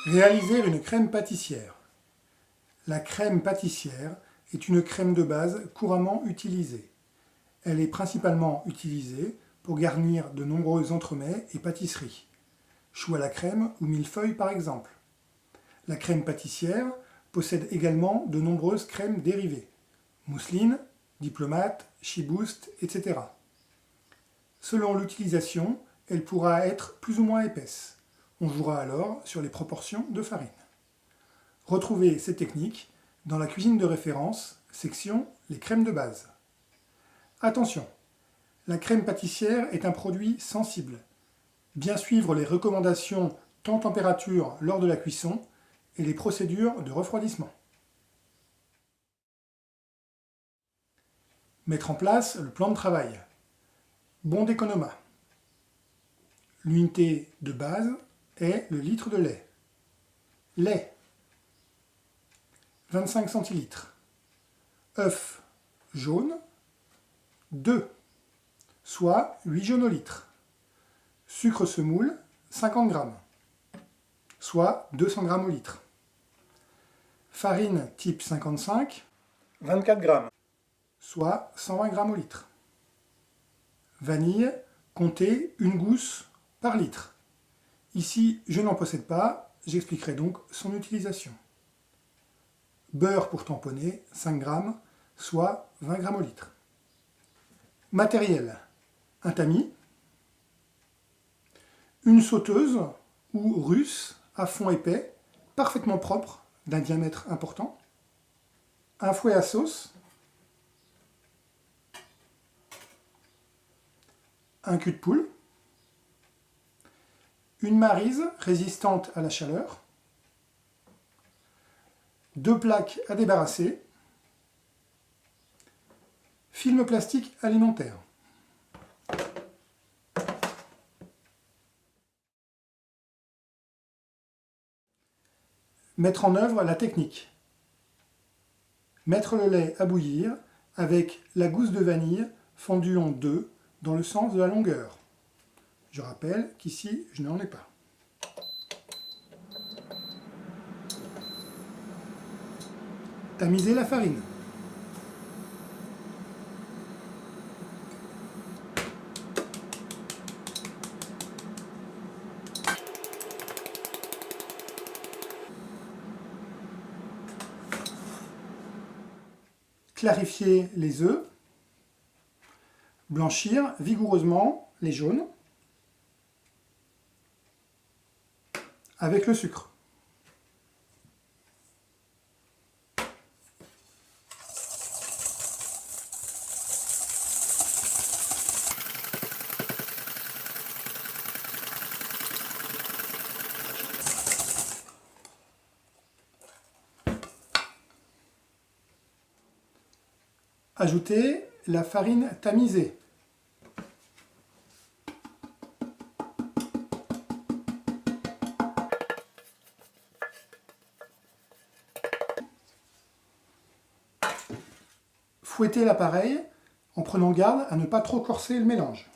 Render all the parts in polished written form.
Réaliser une crème pâtissière. La crème pâtissière est une crème de base couramment utilisée. Elle est principalement utilisée pour garnir de nombreux entremets et pâtisseries. Choux à la crème ou millefeuille par exemple. La crème pâtissière possède également de nombreuses crèmes dérivées. Mousseline, diplomate, chibouste, etc. Selon l'utilisation, elle pourra être plus ou moins épaisse. On jouera alors sur les proportions de farine. Retrouvez ces techniques dans la cuisine de référence, section les crèmes de base. Attention, la crème pâtissière est un produit sensible. Bien suivre les recommandations temps-température lors de la cuisson et les procédures de refroidissement. Mettre en place le plan de travail. Bon d'économat. L'unité de base est le litre de lait. Lait, 25 centilitres. Œufs jaunes, 2, soit 8 jaunes au litre. Sucre semoule, 50 g, soit 200 g au litre. Farine type 55, 24 g, soit 120 g au litre. Vanille, comptez une gousse par litre. Ici, je n'en possède pas, j'expliquerai donc son utilisation. Beurre pour tamponner, 5 g, soit 20 g au litre. Matériel, un tamis, une sauteuse ou russe à fond épais, parfaitement propre, d'un diamètre important, un fouet à sauce, un cul de poule, une maryse résistante à la chaleur, 2 plaques à débarrasser, film plastique alimentaire. Mettre en œuvre la technique. Mettre le lait à bouillir avec la gousse de vanille fondue en deux dans le sens de la longueur. Je rappelle qu'ici, je n'en ai pas. Tamiser la farine. Clarifier les œufs. Blanchir vigoureusement les jaunes avec le sucre. Ajouter la farine tamisée. Fouetter l'appareil en prenant garde à ne pas trop corser le mélange.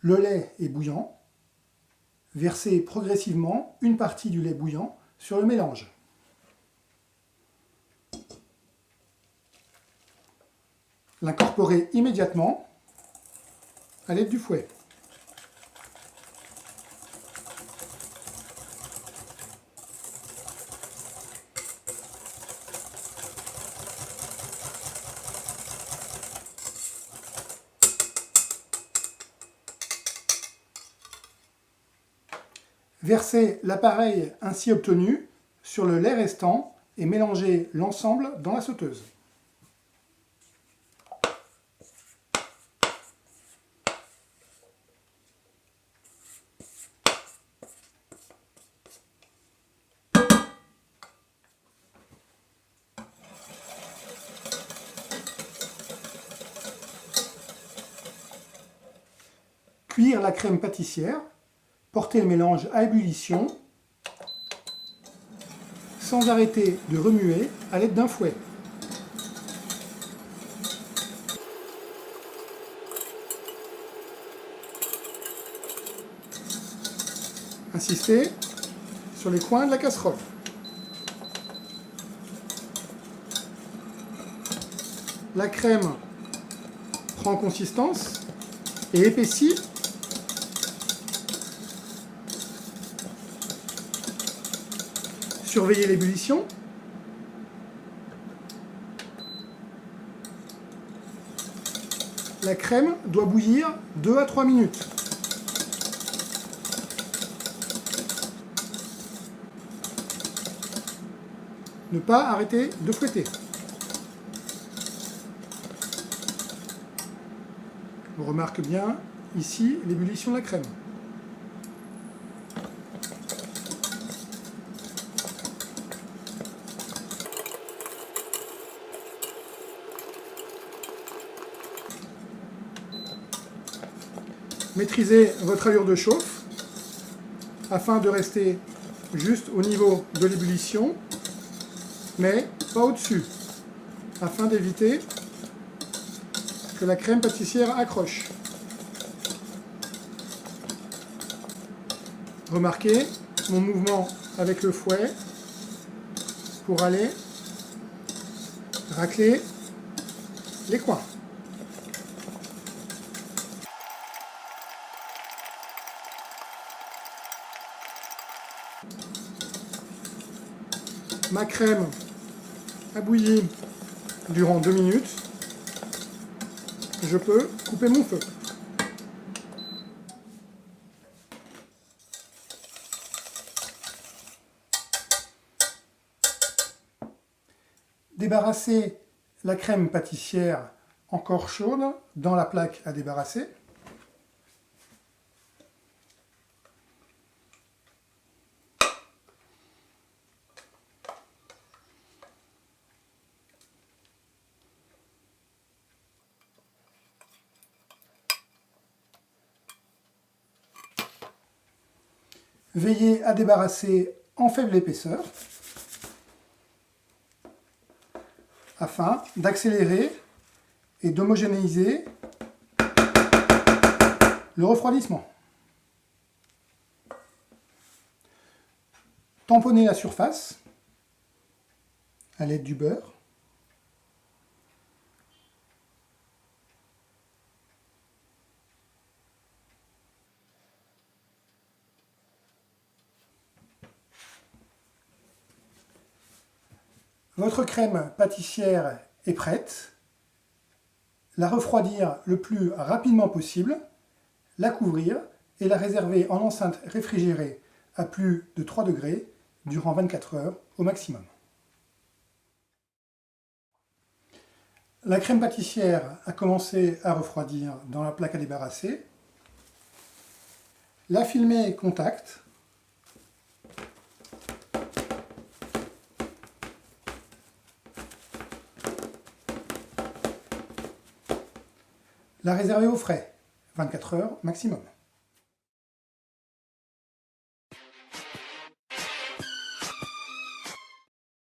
Le lait est bouillant. Versez progressivement une partie du lait bouillant sur le mélange. L'incorporer immédiatement à l'aide du fouet. Versez l'appareil ainsi obtenu sur le lait restant et mélangez l'ensemble dans la sauteuse. bouillir la crème pâtissière, portez le mélange à ébullition sans arrêter de remuer à l'aide d'un fouet. Insistez sur les coins de la casserole. La crème prend consistance et épaissit. Surveillez l'ébullition. La crème doit bouillir 2 à 3 minutes. Ne pas arrêter de fouetter. On remarque bien ici l'ébullition de la crème. Maîtrisez votre allure de chauffe afin de rester juste au niveau de l'ébullition, mais pas au-dessus, afin d'éviter que la crème pâtissière accroche. Remarquez mon mouvement avec le fouet pour aller racler les coins. Ma crème a bouilli durant 2 minutes. Je peux couper mon feu. Débarrassez la crème pâtissière encore chaude dans la plaque à débarrasser. Veillez à débarrasser en faible épaisseur afin d'accélérer et d'homogénéiser le refroidissement. Tamponnez la surface à l'aide du beurre. Votre crème pâtissière est prête. La refroidir le plus rapidement possible, la couvrir et la réserver en enceinte réfrigérée à plus de 3 degrés durant 24 heures au maximum. La crème pâtissière a commencé à refroidir dans la plaque à débarrasser. La filmer contact. La réserver au frais, 24 heures maximum.